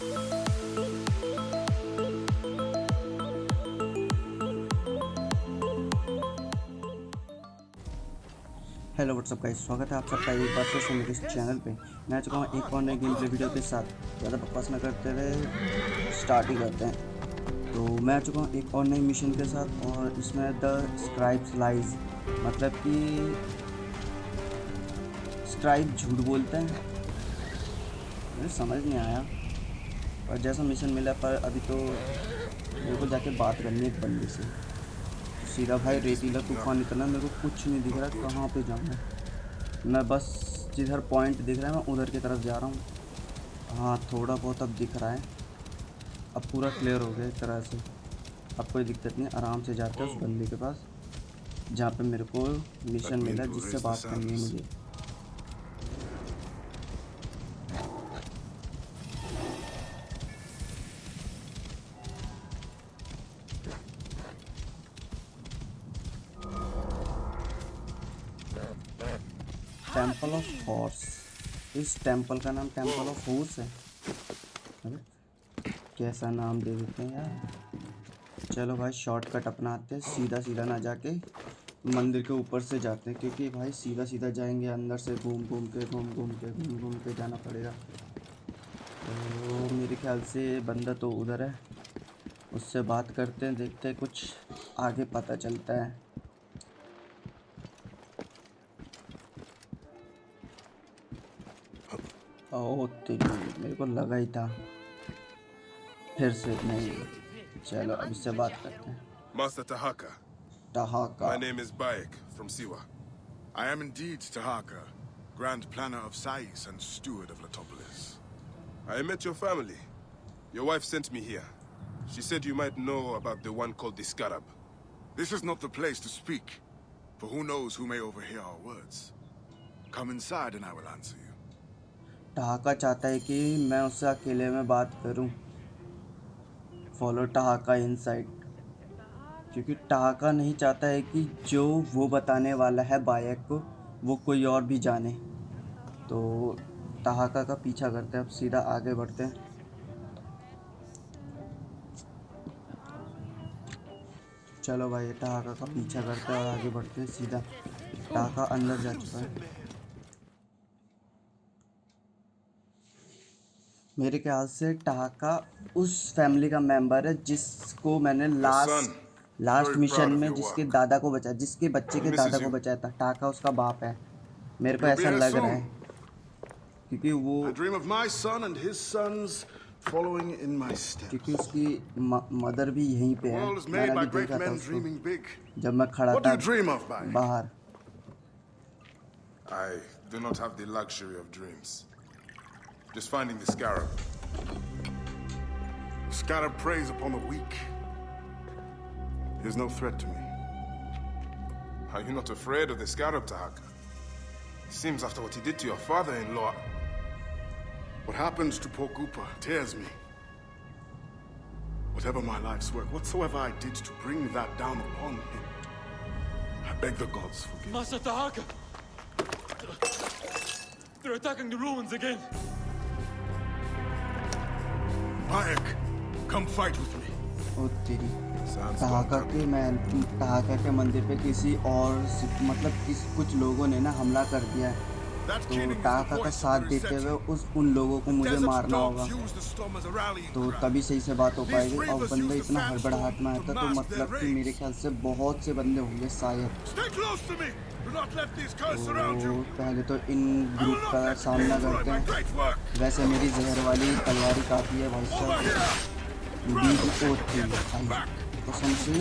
Hello what's up guys, स्वागत है आप सबका एक बार फिर से मेरे इस चैनल पे। मैं आ चुका हूँ एक और नए गेम प्ले वीडियो के साथ। ज़्यादा बकवास न करते हुए स्टार्ट ही करते हैं। तो मैं आ चुका हूँ एक और नई मिशन के साथ, और इसमें द स्क्राइब्स लाइज, मतलब कि स्क्राइब झूठ बोलते हैं। मुझे समझ नहीं आया और जैसा मिशन मिला, पर अभी तो मेरे को जाके बात करनी है एक बंदे से। सीधा भाई रेतीला तूफान, इतना मेरे को कुछ नहीं दिख रहा कहाँ पे जाऊँ मैं। बस जिधर पॉइंट दिख रहा है मैं उधर की तरफ जा रहा हूँ। हाँ, थोड़ा बहुत अब दिख रहा है। अब पूरा क्लियर हो गया एक तरह से। अब कोई दिक्कत नहीं, आराम से जाते हैं उस बंदे के पास जहाँ पे मेरे को मिशन मिला, जिससे बात करनी है मुझे। Temple of horse. इस टेम्पल का नाम टेम्पल ऑफ हॉर्स है। अरे कैसा नाम दे देते हैं यार। चलो भाई, शॉर्टकट अपनाते हैं, सीधा सीधा ना जाके मंदिर के ऊपर से जाते हैं, क्योंकि भाई सीधा सीधा जाएंगे अंदर से घूम घूम के जाना पड़ेगा। तो मेरे ख्याल से बंदा तो उधर है, उससे बात करते हैं, देखते हैं कुछ आगे पता चलता है। ओह तेरी, मेरे को लगा ही था। फिर से नहीं। चलो अब इससे बात करते हैं। Master Tahaka. Tahaka. My name is Bayek from Siwa. I am indeed Tahaka, Grand Planner of Sais and Steward of Latopolis. I met your family. Your wife sent me here. She said you might know about the one called the Scarab. This is not the place to speak, for who knows who may overhear our words. Come inside and I will answer you. टहाका चाहता है कि मैं उससे अकेले में बात करूं। Follow टहाका inside, क्योंकि टहाका नहीं चाहता है कि जो वो बताने वाला है बायक को, वो कोई और भी जाने। तो टहाका का पीछा करते हैं, अब सीधा आगे बढ़ते हैं। चलो भाई, टहाका का पीछा करते हैं और आगे बढ़ते हैं सीधा। टहाका अंदर जा चुका है। मेरे ख्याल से टहाका उस फैमिली का मेंबर है जिसको मैंने लास्ट मिशन में जिसके दादा को बचाया, जिसके बच्चे के दादा को बचाया था। टहाका उसका बाप है, मेरे को ऐसा लग रहा है, क्योंकि वो क्योंकि उसकी मदर भी यहीं पे है। मैंने भी देखा था उसको जब मैं खड़ा था बाहर। I do not have the luxury of dreams. Just finding the Scarab. Scarab preys upon the weak. He is no threat to me. Are you not afraid of the Scarab, Tahaka? Seems after what he did to your father-in-law. What happens to poor Koopa tears me. Whatever my life's work, whatsoever I did to bring that down upon him, I beg the gods forgive. Master Tahaka! They're attacking the ruins again! Bayek, come fight with me. ओ तेरी, टहाका के मंदिर पे किसी और मतलब कुछ लोगों ने ना हमला कर दिया है। तो टहाका का साथ देते हुए उन लोगों को मुझे मारना होगा, तो तभी सही से बात हो पाएगी। और बंदा इतना हड़बड़ाहट में आया था, तो मतलब कि मेरे ख्याल से बहुत से बंदे होंगे शायद। तो पहले तो इन ग्रुप का सामना करते हैं। वैसे मेरी जहर वाली तलवारी काफ़ी है भाई साहब। कसम से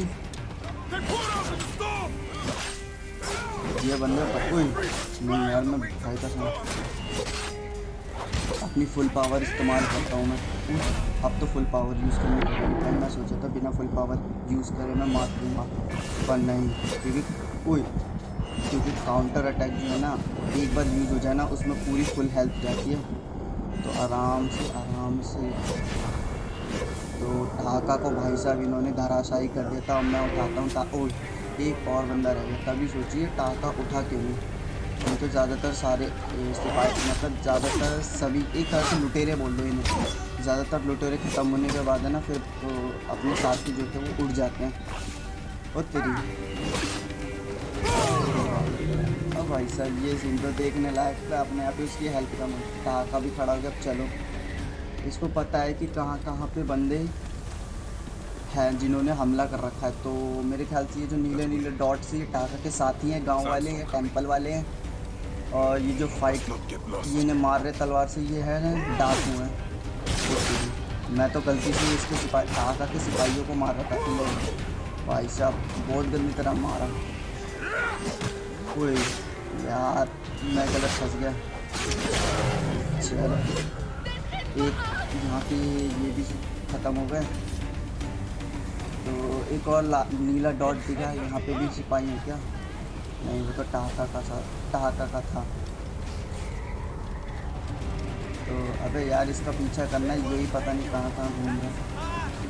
ये बंदा नहीं यार, मैं भाई का अपनी फुल पावर इस्तेमाल करता हूँ मैं। अब तो फुल पावर यूज़ करनी पड़ेगी। मैं सोचा था बिना फुल पावर यूज़ करे मैं मार दूँगा, पर नहीं, क्योंकि काउंटर अटैक जो है ना, एक बार यूज़ हो जाए ना, उसमें पूरी फुल हेल्थ जाती है। तो आराम से तो टहाका को भाई साहब इन्होंने धराशायी कर दिया था। और मैं उठाता हूँ एक और बंदा रह गया। तभी सोचिए टहाका उठा क्यों नहीं। हम तो ज़्यादातर सारे सिपाही, मतलब ज़्यादातर सभी एक तरह से लुटेरे बोल दो इन्हें, ज़्यादातर लुटेरे ख़त्म होने के बाद है ना फिर तो अपने साथी जो थे वो उड़ जाते हैं। और तेरी अब भाई साहब ये सीन तो देखने लायक था, अपने आप ही उसकी हेल्प का भी खड़ा हो गया। चलो इसको पता है कि कहाँ कहाँ पे बंदे हैं जिन्होंने हमला कर रखा है। तो मेरे ख्याल से ये जो नीले नीले डॉट्स ये टाका के साथी हैं, गांव वाले हैं, टेंपल वाले हैं। और ये जो फाइट ये इन्हें मार रहे तलवार से ये है ना डाकू हैं। मैं तो गलती से इसके टाका के सिपाहियों को मार रहा था। भाई साहब बहुत गंदी तरह मारा। ओए यार मैं गलत फंस गया। चलो एक यहाँ पे ये भी ख़त्म हो गए। तो एक और नीला डॉट दिखा, यहाँ पे भी सिपाही है क्या? नहीं वो तो टाका का था। तो अबे यार इसका पीछा करना है, यही पता नहीं कहाँ कहाँ घूम रहा है।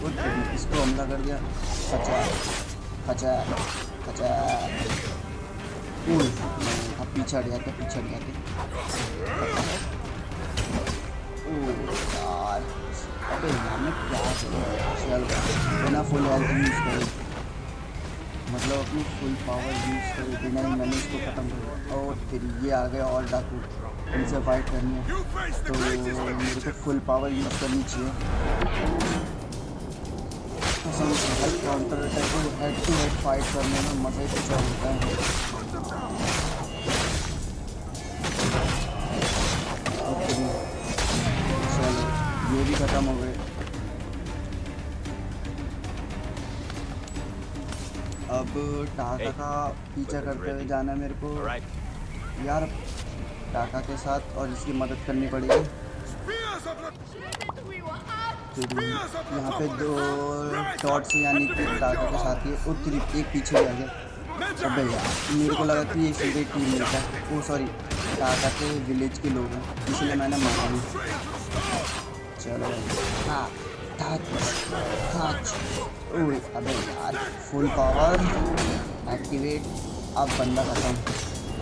वो इसको हमला कर दिया। खचा अब पीछे हट जाते। यार अबे मैंने क्या चल बिना फुल हेल्थ यूज़ करे, मतलब अपनी फुल पावर यूज़ करे बिना ही मैंने इसको ख़त्म कर दिया। और फिर ये आ गए और डाकू, इनसे फाइट करनी है तो मेरे को फुल पावर यूज़ करनी चाहिए। काउंटर अटैक को हेड टू हेड फाइट करने में मज़ा ही कुछ और होता है। चलो ये भी ख़त्म हो गए। अब टाका का पीछा करते हुए जाना है मेरे को यार, टाका के साथ, और इसकी मदद करनी पड़ेगी। यहाँ पे दो डॉट्स यानी कि टाका के साथ ही उत्तरी एक पीछे आ गया। अबे यार मेरे को लगा कि ये सीधे टीम मेट है। ओ सॉरी टाका के विलेज के लोग हैं, इसलिए मैंने मारा नहीं। चलो हाँ ओए अबे यार फुल पावर एक्टिवेट। अब बंदा खत्म,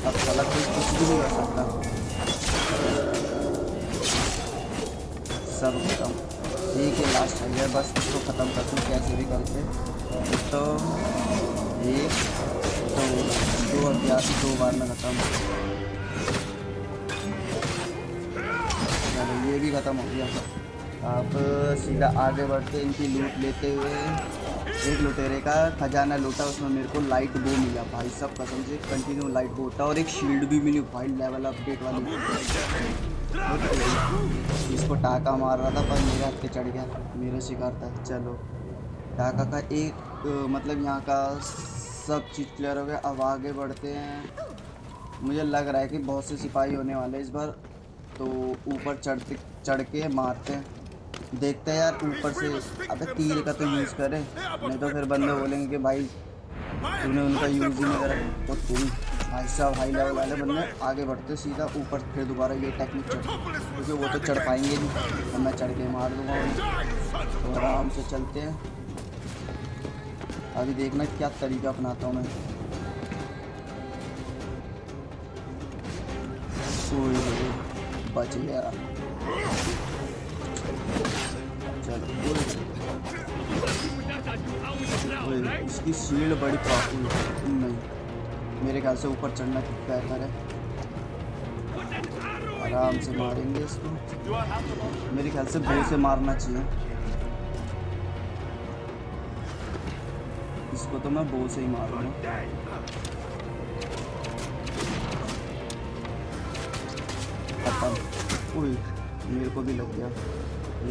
अब साला कोई कुछ भी नहीं कर सकता। सब खत्म, एक ही लास्ट है बस, इसको ख़त्म कर दूँ कैसे भी करके। तो एक दो अभ्यास 2 बार में ख़त्म। चलो ये भी ख़त्म हो गया। अब सीधा आगे बढ़ते इनकी लूट लेते हुए। एक लुटेरे का खजाना लूटा, उसमें मेरे को लाइट बो मिला भाई साहब, कसम से कंटिन्यू लाइट बो होता, और एक शील्ड भी मिली भाई लेवल अपडेट वाली। इसको टाका मार रहा था पर मेरे हाथ पे चढ़ गया, मेरे शिकार था। चलो टाका का एक मतलब यहाँ का सब चीज़ क्लियर हो गया। अब आगे बढ़ते हैं। मुझे लग रहा है कि बहुत से सिपाही होने वाले इस बार, तो ऊपर चढ़ के मारते हैं, देखते हैं यार ऊपर से। अबे तीर का तो यूज़ करे, नहीं तो फिर बंदे बोलेंगे कि भाई तूने उनका यूज़ ही नहीं करा। तो तुम भाई साहब हाई लेवल वाले बंदे आगे बढ़ते सीधा ऊपर, फिर दोबारा ये टेक्निक चढ़, क्योंकि वो तो चढ़ पाएंगे नहीं, तो मैं चढ़ के मार दूँगा उन्हें। तो आराम से चलते हैं। अभी देखना क्या तरीका अपनाता हूँ मैं। बच गया। चलो इसकी शील्ड बड़ी पावरफुल नहीं, मेरे ख्याल से ऊपर चढ़ना बेहतर है। आराम से मारेंगे इसको, मेरे ख्याल से बो से मारना चाहिए इसको, तो मैं बो से ही मारूंगा। खत्म। ओए मेरे को भी लग गया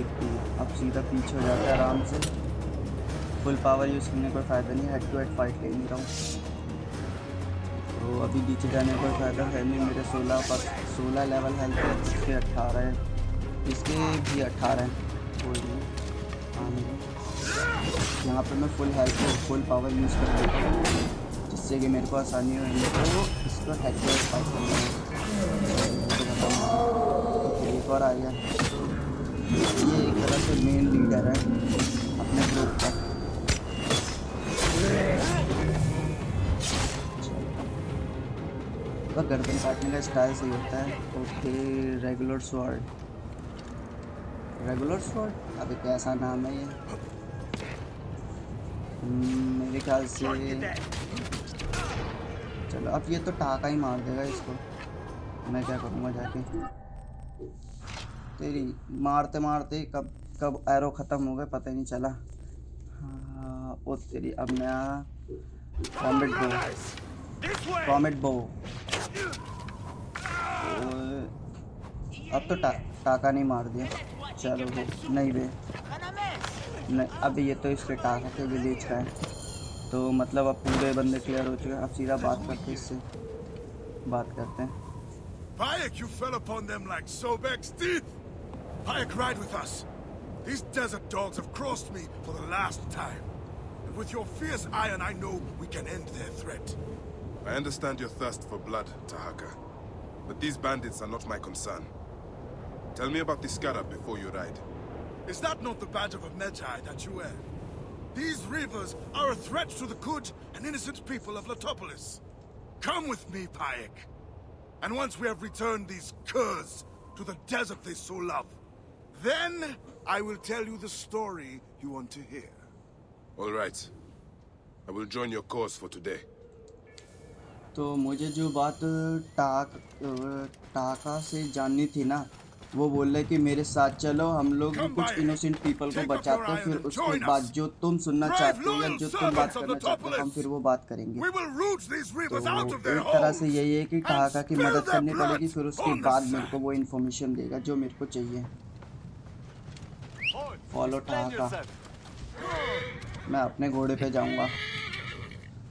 एक तीर। अब सीधा पीछे हो जाता है आराम से। फुल पावर यूज़ करने का कोई फ़ायदा नहीं, हेड टू हेड फाइट ले नहीं रहा हूँ, तो अभी नीचे जाने का कोई फ़ायदा है नहीं। मेरे 16 लेवल हेल्थ है, इसके 18 है, इसके भी 18 है। कोई नहीं, यहाँ पे मैं full health full power use कर देता हूँ, जिससे कि मेरे को आसानी हो। तो इसको हेड टू हेड फाइट करना है। एक और आ गया, ये एक तरह से मेन लीडर है अपने ग्रुप का। तो गर्दन काटने का स्टाइल सही होता है। Okay regular sword, regular sword, अबे कैसा नाम है ये? मेरे ख्याल से चलो अब ये तो टाका ही मार देगा इसको, मैं क्या करूँगा जाके। तेरी मारते मारते कब कब एरो ख़त्म हो गए पता ही नहीं चला। हाँ वो तेरी अब नया कॉमेट बो अब तो टाका नहीं मार दिया। चलो वो नहीं बे नहीं, अब ये तो इसके टाका के विलेज का है, तो मतलब अब पूरे बंदे क्लियर हो चुके हैं। अब सीधा बात करते इससे बात करते हैं। Bayek, you fell upon them like Sobek's teeth. Bayek, ride with us. These desert dogs have crossed me for the last time. And with your fierce iron, I know we can end their threat. I understand your thirst for blood, Tahaka. But these bandits are not my concern. Tell me about the scarab before you ride. Is that not the badge of a Medjay that you wear? These reavers are a threat to the Kuj and innocent people of Latopolis. Come with me, Bayek. And once we have returned these curs to the desert they so love, then I will tell you the story you want to hear. All right. I will join your cause for today. तो मुझे जो बात टाका से जाननी थी ना, वो बोल रहे कि मेरे साथ चलो, हम लोग कुछ इनोसेंट पीपल को बचाते हैं, फिर उसके बाद जो तुम सुनना चाहते हो या जो तुम बात करना चाहते हो हम फिर वो बात करेंगे। तो एक तरह से यही है कि टाका की मदद करनी पड़ेगी, फिर उसके बाद मेरे को वो इन्फॉर्मेशन देगा जो मेरे को चाहिए। फॉलो टाका। मैं अपने घोड़े पे जाऊंगा,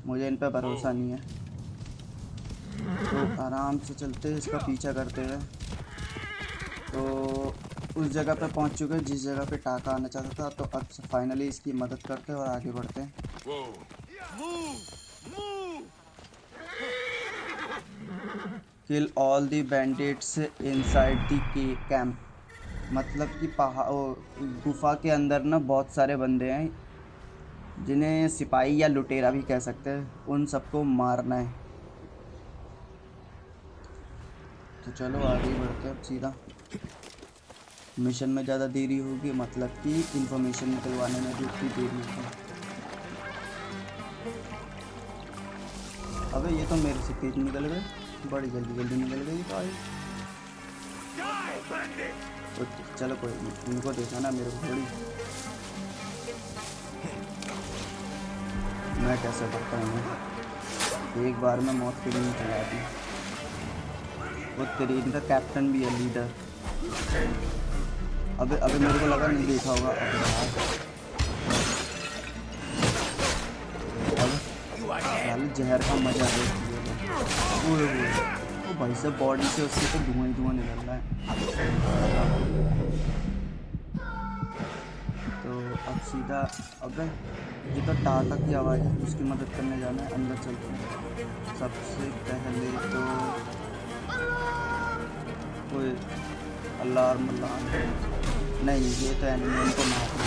मुझे इन पे भरोसा नहीं है, तो आराम से चलते इसका पीछा करते हुए। तो उस जगह पे पहुंच चुके हैं जिस जगह पे टाका आना चाहता था, तो अब फाइनली इसकी मदद करते हैं और आगे बढ़ते हैं। Kill all the bandits inside the camp, मतलब कि गुफा के अंदर ना बहुत सारे बंदे हैं जिन्हें सिपाही या लुटेरा भी कह सकते हैं, उन सबको मारना है। तो चलो आगे बढ़ते हैं अब सीधा। मिशन में ज़्यादा देरी होगी, मतलब कि इंफॉर्मेशन निकलवाने में भी उतनी देरी होगी। अबे ये तो मेरे से तेज निकल गए, बड़ी जल्दी निकल गई भाई। तो चलो कोई नहीं, इनको देखा ना मेरे घोड़ी, मैं कैसे करता हूँ, एक बार में मौत के लिए नहीं चला दी। वो तेरी इनका कैप्टन भी है, लीडर। अबे मेरे को लगा नहीं देखा होगा। अब जहर का मजा है। वो भाई साहब बॉडी से उससे तो धुआं ही धुआं निकल रहा है। तो अब सीधा अबे ये तो टाका की आवाज़ है, उसकी मदद करने जाना है। अंदर चलते हैं। सबसे पहले तो कोई अलार्म नहीं, ये तो एनिमल को मार दो।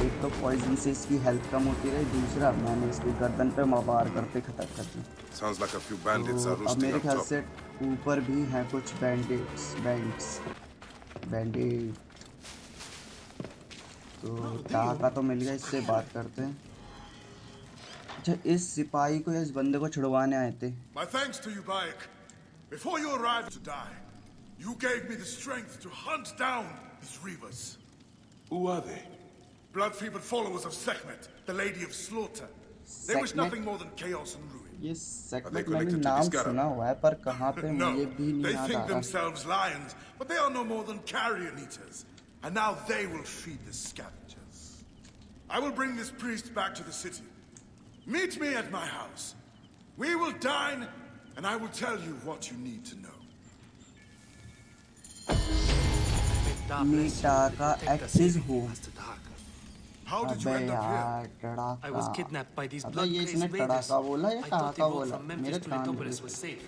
एक तो पॉइजन से इसकी हेल्थ कम होती रही, दूसरा मैंने इसकी गर्दन पे वार करते खत्म कर दी। तो अब मेरे ख्याल से ऊपर भी हैं कुछ बैंडेड। तो टाका तो मिल गया, इससे बात करते हैं। अच्छा, इस सिपाही को या इस बंदे को छुड़वाने आए थे। My thanks to you, Bayek. Before you arrived to die, you gave me the strength to hunt down these reavers. Who are they? Blood-fevered followers of Sekhmet, the Lady of Slaughter. They wish nothing more than chaos and ruin. ये सेखमेट मैंने नाम सुना हुआ है, पर कहाँ पे मुझे भी नहीं they याद आ think रहा। themselves lions, but they are no more than carrion eaters. And now they will feed the scavengers. I will bring this priest back to the city. Meet me at my house. We will dine, and I will tell you what you need to know. टाका at his home। How did you अबे end up यार here? I was टड़ाका। kidnapped by these अबे ये इसने blood-crazed raiders. टड़ाका बोला या I thought टाका the road बोला, from मेरे Memphis to कान Letopolis में। was safe.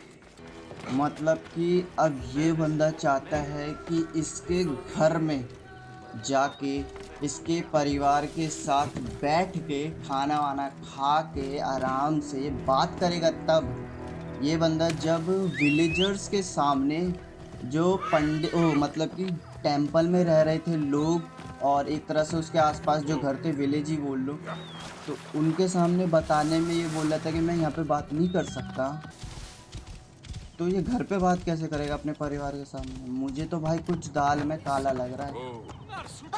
मतलब कि अब ये बंदा चाहता है कि इसके घर में जाके इसके परिवार के साथ बैठ के खाना वाना खा के आराम से बात करेगा। तब ये बंदा जब विलेजर्स के सामने जो पंडित मतलब कि टेंपल में रह रहे थे लोग और एक तरह से उसके आसपास जो घर थे, विलेज ही बोल लो, तो उनके सामने बताने में ये बोल रहा था कि मैं यहाँ पे बात नहीं कर सकता। तो ये घर पे बात कैसे करेगा अपने परिवार के सामने? मुझे तो भाई कुछ दाल में काला लग रहा है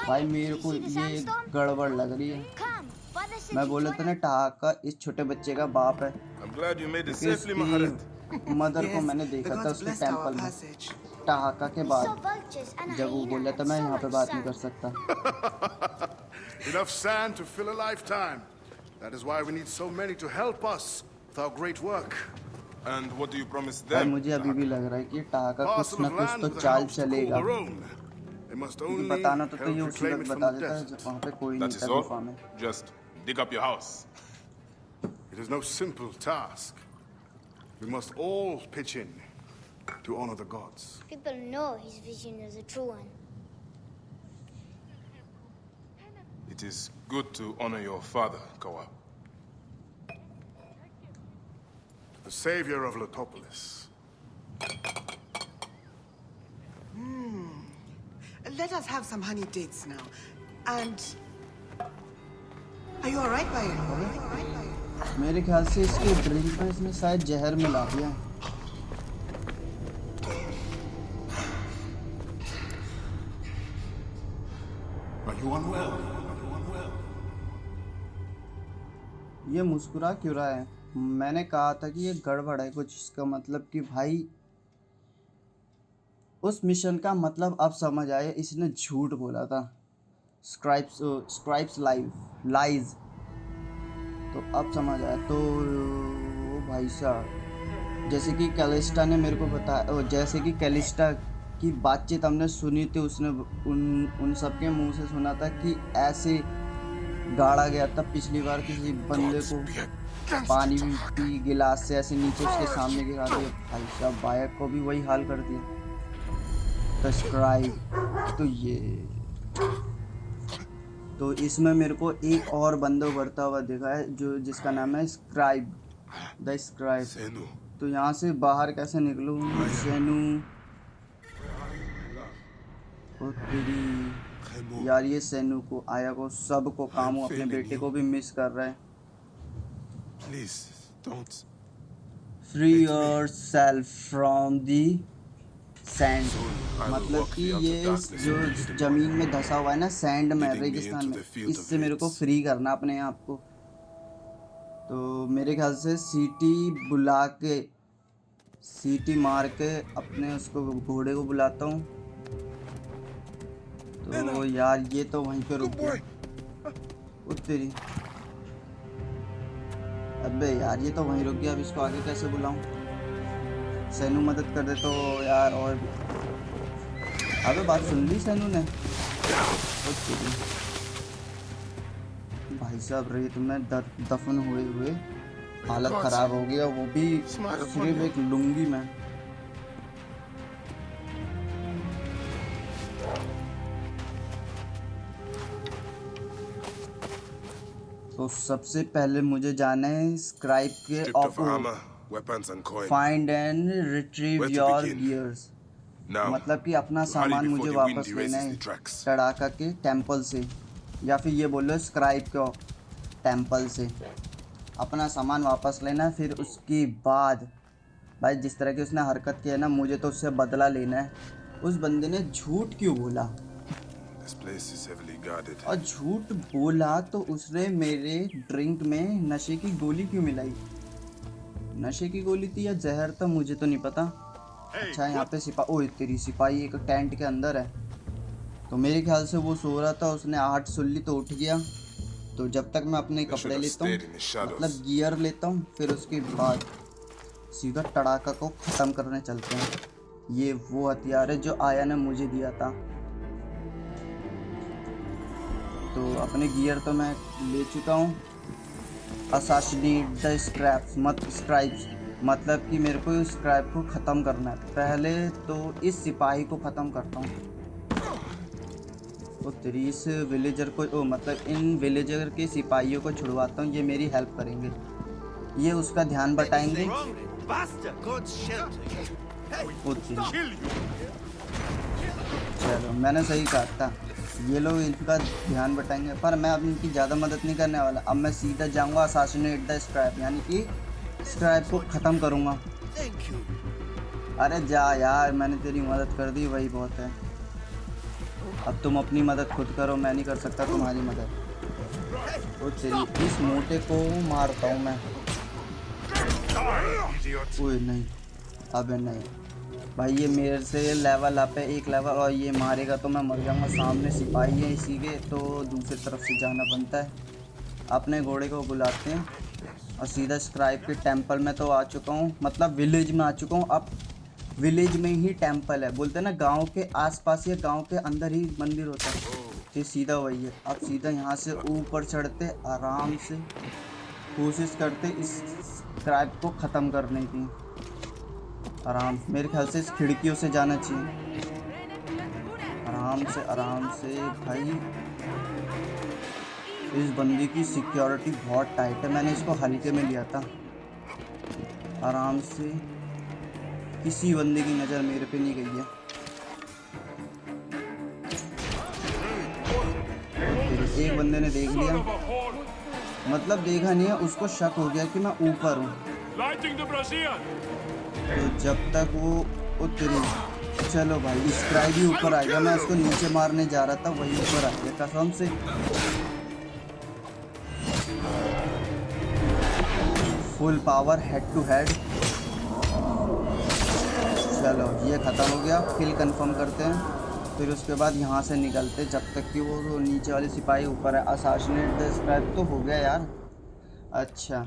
भाई, मेरे को ये गड़बड़ लग रही है। मैं बोला था ना ठहाका इस छोटे बच्चे का बाप है, I'm glad you made it क्योंकि safely, Maharet. इसकी मदर को मैंने देखा था उसके टेंपल में ठहाका के बाद, जब वो बोला था मैं यहाँ पे बात नहीं कर सकता। Enough sand to fill a lifetime. That is why we need so many to help us with our great work. And what do you promise भाई them? मुझे अभी भी लग रहा है कि ठहाका कुछ Parcel ना of कुछ land तो with the चाल help to call चलेगा, their own. They must क्योंकि only बताना तो help ये उसी reclaim वक्त it from बता the देता है dust. जब वहाँ पे कोई That नहीं is था all? गुफा में। Just dig up your house. It is no simple task. We must all pitch in to honor the gods. People know his vision is a true one. It is good to honor your father, Kawa. The savior of Letopolis. Let us have some honey dates now. And are you all right, Bayan? मेरे ख्याल से इसके drink में इसने शायद जहर मिला दिया। Are you unwell? ये मुस्कुरा क्यों रहा है? मैंने कहा था कि ये गड़बड़ है कुछ, इसका मतलब कि भाई उस मिशन का मतलब अब समझ आया, इसने झूठ बोला था। स्क्राइब्स लाइज, तो अब समझ आया। तो भाई साहब, जैसे कि कैलिस्टा ने मेरे को बताया, जैसे कि कैलिस्टा की बातचीत हमने सुनी थी, उसने उन सबके मुंह से सुना था कि ऐसे गाड़ा गया था पिछली बार किसी बंदे को, पानी की गिलास से ऐसे नीचे उसके सामने गिरा दिया। भाई साहब बायक को भी वही हाल कर दिया। तो स्क्राइब, तो इसमें मेरे को एक और बंदा उभरता हुआ दिखा है जो जिसका नाम है स्क्राइब, द स्क्राइब। Senu. तो यहाँ से बाहर कैसे निकलूँ? सेनू, ओ तेरी यार, ये सेनू को, आया को, सब को कामों, अपने बेटे को भी मिस कर रहा है। Please, don't. Free yourself from the sand, मतलब कि ये जो जमीन में धंसा हुआ है ना, सैंड में, रेगिस्तान में, इससे मेरे को फ्री करना अपने आप को। तो मेरे ख्याल से सीटी बुला के, सीटी मार के अपने उसको घोड़े को बुलाता हूँ। तो यार ये तो वहीं पे रुक गया, ओ तेरी, अबे यार ये तो वहीं रुक गया। अब इसको आगे कैसे बुलाऊं? सैनू मदद कर दे तो यार। और अबे बात सुन ली सैनू ने? ओ तेरी, भाई साहब रेत में दफन हुए हुए हालत खराब हो गया, वो भी सिर्फ एक लुंगी में। तो सबसे पहले मुझे जाना है स्क्राइब के Stripped of armor, weapons and coin. Find and retrieve Where to your begin? Gears, Now, मतलब कि अपना to hurry सामान before मुझे the वापस wind लेना erases है the tracks. टड़ाका के टेंपल से, या फिर ये बोलो स्क्राइब के टेंपल से अपना सामान वापस लेना है। फिर उसके बाद भाई जिस तरह की उसने हरकत की है ना, मुझे तो उससे बदला लेना है। उस बंदे ने झूठ क्यों बोला? This place is heavily guarded. और झूठ बोला तो उसने मेरे ड्रिंक में नशे की गोली क्यों मिलाई? नशे की गोली थी या जहर था, मुझे तो नहीं पता। अच्छा यहाँ पे सिपाही, ओए तेरी, सिपाही एक टेंट के अंदर है। तो मेरे ख्याल से वो सो रहा था, उसने आहट सुन ली तो उठ गया। तो जब तक मैं अपने कपड़े लेता हूँ, मतलब गियर लेता हूँ, फिर उसके बाद सीधा टड़ाका को ख़त्म करने चलते हैं। ये वो हथियार है जो आया ने मुझे दिया था। तो अपने गियर तो मैं ले चुका हूँ। असैसिनेट द स्क्राइब्स, मतलब कि मेरे को स्क्राइब को ख़त्म करना है। पहले तो इस सिपाही को ख़त्म करता हूँ। तो तेरी, इस विलेजर को, मतलब इन विलेजर के सिपाहियों को छुड़वाता हूँ, ये मेरी हेल्प करेंगे, ये उसका ध्यान बटाएंगे। वो तेरी। चलो मैंने सही कहा था, ये लोग इनका ध्यान बटाएंगे, पर मैं अब इनकी ज़्यादा मदद नहीं करने वाला। अब मैं सीधा जाऊंगा असैसिनेट द स्क्रैप, यानी कि स्क्रैप को ख़त्म करूंगा। अरे जा यार, मैंने तेरी मदद कर दी, वही बहुत है। अब तुम अपनी मदद खुद करो, मैं नहीं कर सकता तुम्हारी मदद। वो तेरी, इस मोटे को मारता हूँ मैं। ओए नहीं, अबे नहीं भाई, ये मेरे से लेवल अप है, एक लेवल, और ये मारेगा तो मैं मर जाऊंगा। सामने सिपाही है इसी के, तो दूसरी तरफ से जाना बनता है। अपने घोड़े को बुलाते हैं और सीधा स्क्राइब के टेंपल में तो आ चुका हूँ, मतलब विलेज में आ चुका हूँ। अब विलेज में ही टेंपल है, बोलते हैं ना गांव के आसपास या गांव के अंदर ही मंदिर होता है, तो सीधा वही है। अब सीधा यहाँ से ऊपर चढ़ते, आराम से कोशिश करते इस स्क्रैप को ख़त्म करने की। आराम, मेरे ख्याल से इस खिड़कियों से जाना चाहिए, आराम से भाई। इस बंदी की सिक्योरिटी बहुत टाइट है, मैंने इसको हल्के में लिया था। आराम से, किसी बंदे की नज़र मेरे पे नहीं गई है। एक बंदे ने देख लिया, मतलब देखा नहीं है, उसको शक हो गया कि मैं ऊपर हूँ, तो जब तक वो उतरी, चलो भाई स्क्राइब भी ऊपर आ गया। मैं उसको नीचे मारने जा रहा था, वही ऊपर आ गया कसम से। Full power, head to head. चलो ये ख़त्म हो गया, किल कंफर्म करते हैं, फिर उसके बाद यहाँ से निकलते, जब तक कि वो नीचे वाले सिपाही ऊपर है। असैसिनेट द स्क्रैप तो हो गया यार। अच्छा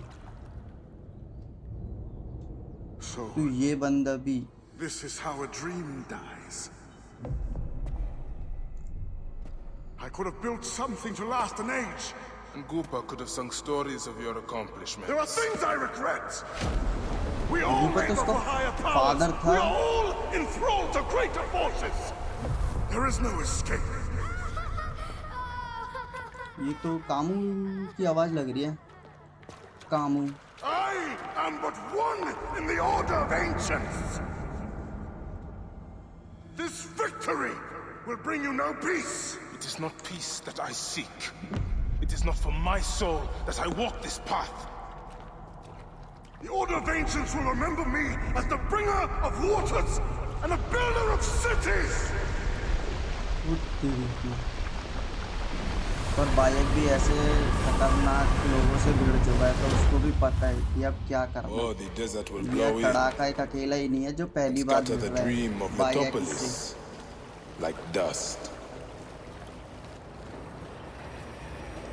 तो ये बंदा भी, This is how a dream dies. I could have built something to last an age. And Goopa could have sung stories of your accomplishments. There are things I regret. We all Goopa तो labor उसका for higher powers. father था। We are all enthralled to greater forces. There is no escape. ये तो Camus की आवाज़ लग रही है, Camus. I am but one in the order of ancients. This victory will bring you no peace. It is not peace that I seek. It is not for my soul that I walk this path. The Order of Ancients will remember me as the bringer of waters and the builder of cities. और bike भी ऐसे खतरनाक लोगों से भिड़ चुका है, तो उसको भी पता है कि अब क्या करना। Oh, the desert will ये blow in. तड़ाका एक अकेला ही नहीं है जो पहली बार Scatter मिल the रहा dream है of बायक Letopolis से। like dust.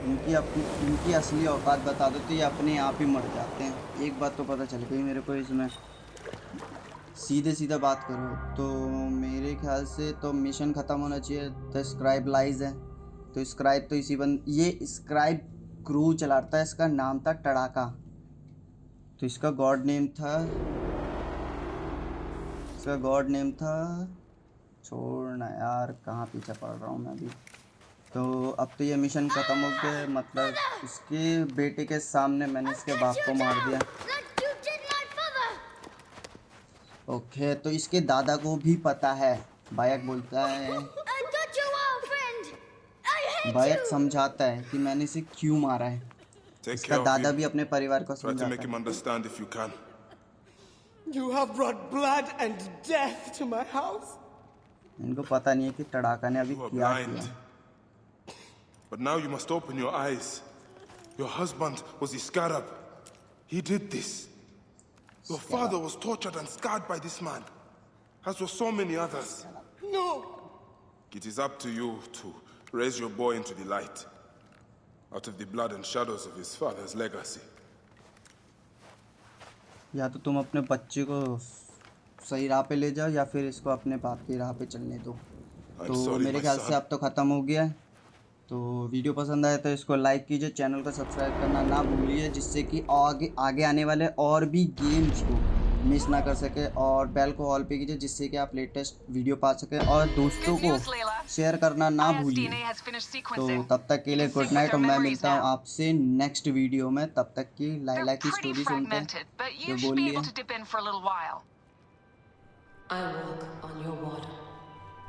इनकी असली औकात बता दो तो ये अपने आप ही मर जाते हैं। एक बात तो पता चल गई मेरे को, इसमें सीधा बात करो तो मेरे ख्याल से तो मिशन ख़त्म होना चाहिए। द स्क्राइब लाइज है, तो स्क्राइब तो ये स्क्राइब क्रू चलाता है, इसका नाम था तड़ाका, तो इसका गॉड नेम था, छोड़ना यार, कहाँ पीछे पड़ रहा हूँ मैं अभी। तो अब तो ये मिशन ख़त्म हो गया, मतलब उसके बेटे के सामने मैंने इसके बाप को मार दिया। ओके, तो इसके दादा को भी पता है। बायक बोलता है, बायक समझाता है कि मैंने इसे क्यों मारा है। Take इसका care of दादा him. भी अपने परिवार को Try to समझाता make him है। understand if you can. You have brought blood and death to my house. इनको पता नहीं है कि तड़ाका ने अभी You are क्या blind. किया। But now you must open your eyes. Your husband was Iskarab. He did this. Your father was tortured and scarred by this man, as were so many others. No. It is up to you to raise your boy into the light, out of the blood and shadows of his father's legacy. या तो तुम अपने बच्चे को सही राह पे ले जाओ या फिर इसको अपने बाप की राह पे चलने दो। I'm तो sorry, मेरे my ख्याल son. से अब तो ख़त्म हो गया है। तो वीडियो पसंद आए तो इसको लाइक कीजिए, चैनल को सब्सक्राइब करना ना भूलिए, जिससे कि आगे आने वाले और भी गेम्स को मिस ना कर सके, और बेल को ऑल पे कीजिए जिससे कि आप लेटेस्ट वीडियो पा सकें, और दोस्तों को शेयर करना ना भूलिए। तो तब तक के लिए गुड नाइट, और मैं मिलता हूँ आपसे नेक्स्ट वीडियो में। तब तक की लाइला की स्टोरी सुनते हैं जो बोल लिया। I walk on your water.